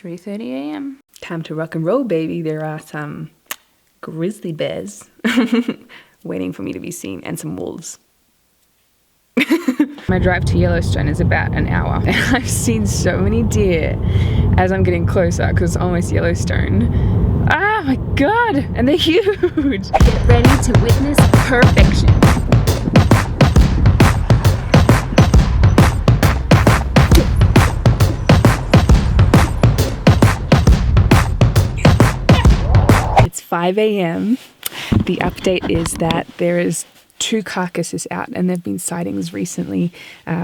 3:30 a.m. Time to rock and roll, baby. There are some grizzly bears waiting for me to be seen and some wolves. My drive to Yellowstone is about an hour and I've seen so many deer as I'm getting closer because it's almost Yellowstone. Oh my god, and they're huge. Get ready to witness perfection. It's 5 a.m. The update is that there is 2 carcasses out and there have been sightings recently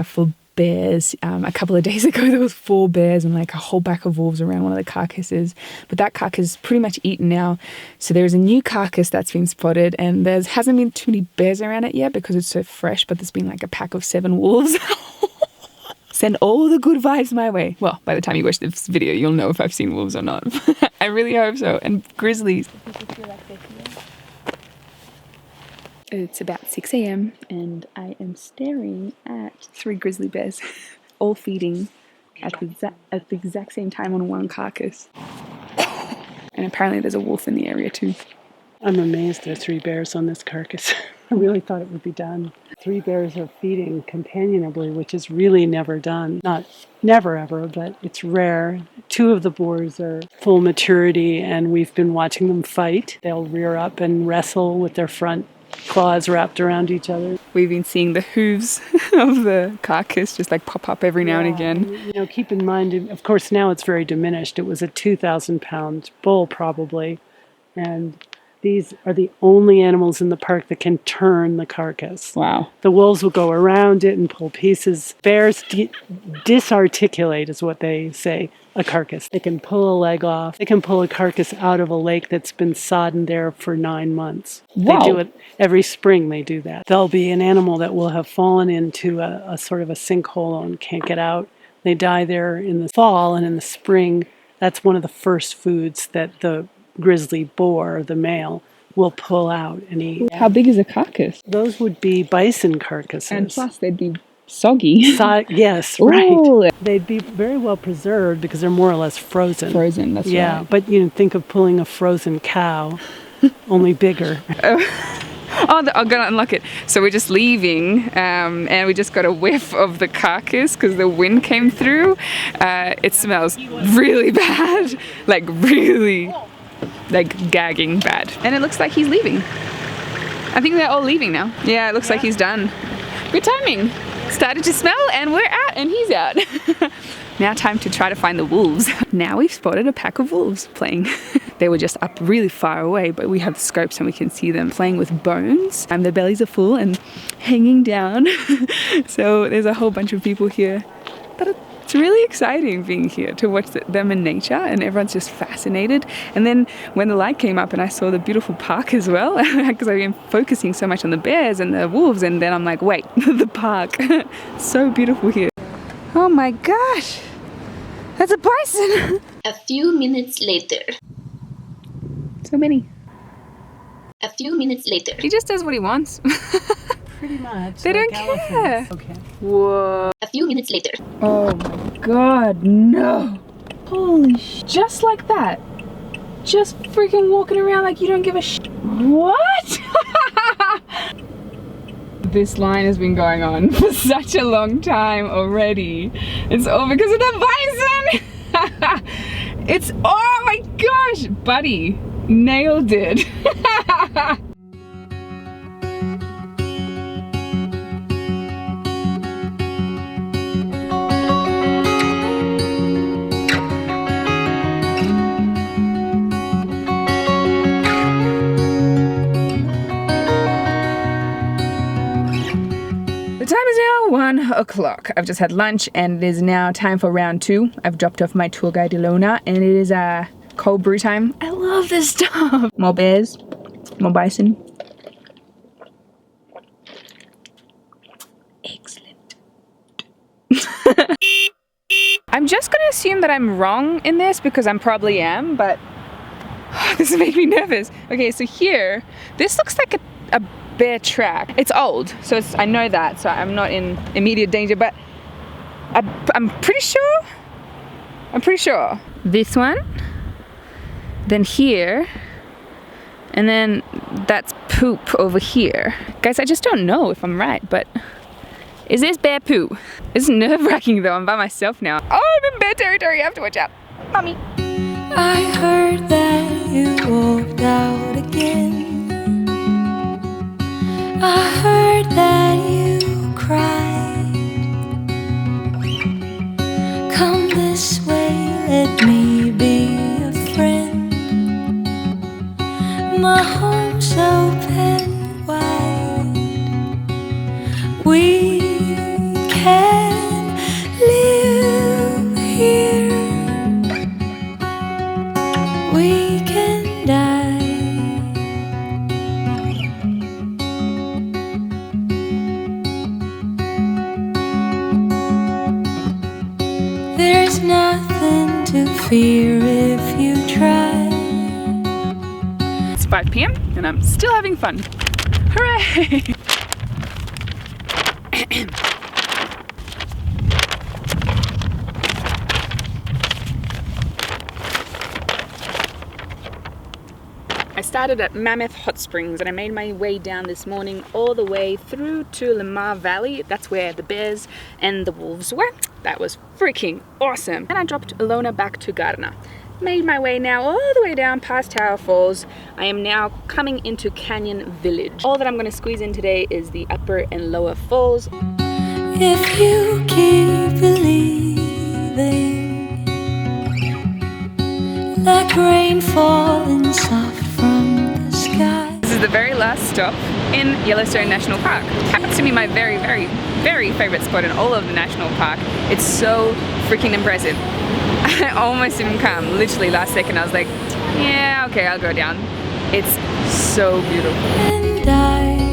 for bears. A couple of days ago there was 4 bears and like a whole pack of wolves around one of the carcasses, but that carcass is pretty much eaten now. So there's a new carcass that's been spotted and there hasn't been too many bears around it yet because it's so fresh, but there's been like a pack of 7 wolves. Send all the good vibes my way. Well, by the time you watch this video, you'll know if I've seen wolves or not. I really hope so. And grizzlies. It's about 6 a.m. and I am staring at 3 grizzly bears, all feeding at the exact same time on one carcass. And apparently there's a wolf in the area too. I'm amazed there are 3 bears on this carcass. I really thought it would be done. 3 bears are feeding companionably, which is really never done. Not never ever, but it's rare. 2 of the boars are full maturity and we've been watching them fight. They'll rear up and wrestle with their front claws wrapped around each other. We've been seeing the hooves of the carcass just like pop up every now and again. You know, keep in mind, of course now it's very diminished. It was a 2,000-pound bull probably, and these are the only animals in the park that can turn the carcass. Wow. The wolves will go around it and pull pieces. Bears disarticulate is what they say, a carcass. They can pull a leg off. They can pull a carcass out of a lake that's been sodden there for 9 months. Wow. They do it every spring. They do that. There'll be an animal that will have fallen into a sort of a sinkhole and can't get out. They die there in the fall, and in the spring, that's one of the first foods that the grizzly boar, the male, will pull out and eat. How big is a carcass? Those would be bison carcasses. And plus they'd be soggy. Yes, Ooh. right. They'd be very well preserved because they're more or less frozen. Frozen, that's right. Yeah, but you know, think of pulling a frozen cow, only bigger. Oh, I'm gonna unlock it. So we're just leaving and we just got a whiff of the carcass because the wind came through. It smells really bad, like really like gagging bad. And it looks like he's leaving. I think they're all leaving now. Yeah, it looks like he's done. Good timing. Started to smell and we're out and he's out. Now time to try to find the wolves. Now we've spotted a pack of wolves playing. They were just up really far away, but we have the scopes and we can see them playing with bones. And their bellies are full and hanging down. So there's a whole bunch of people here. But it's really exciting being here to watch them in nature, and everyone's just fascinated. And then when the light came up and I saw the beautiful park as well, because I've been focusing so much on the bears and the wolves, and then I'm like, wait, the park. So beautiful here. Oh my gosh, that's a bison. A few minutes later. So many. A few minutes later. He just does what he wants. Pretty much. They like don't care. elephants. Okay. Whoa. A few minutes later. Oh my god, no. Holy sh! Just like that. Just freaking walking around like you don't give a sh. What? This line has been going on for such a long time already. It's all because of the bison. It's, oh my gosh, buddy. Nailed it. The time is now 1 o'clock. I've just had lunch and it is now time for round 2. I've dropped off my tour guide Ilona and it is cold brew time. I love this stuff. More bears, more bison. Excellent. I'm just gonna assume that I'm wrong in this because I probably am, but this makes me nervous. Okay, so here, this looks like a bear track. It's old, so I know that, so I'm not in immediate danger, but I'm pretty sure I'm pretty sure. This one, then here, and then that's poop over here. Guys, I just don't know if I'm right, but is this bear poo? It's nerve-wracking though, I'm by myself now. Oh, I'm in bear territory, I have to watch out. Mommy. I heard that you walked out again. I heard that you cried. Come this way, let me be a friend. My home's open wide. We can live here. We can die. There's nothing to fear if you try. It's 5 p.m. and I'm still having fun. Hooray! I started at Mammoth Hot Springs and I made my way down this morning all the way through to Lamar Valley. That's where the bears and the wolves were. That was freaking awesome. And I dropped Alona back to Gardner. Made my way now all the way down past Tower Falls. I am now coming into Canyon Village. All that I'm going to squeeze in today is the upper and lower falls. If you keep believing, like rain falling soft from the sky. This is the very last stop in Yellowstone National Park. Happens to be my very, very, very favorite spot in all of the national park. It's so freaking impressive. I almost didn't come. Literally last second I was like, yeah, okay, I'll go down. It's so beautiful. And I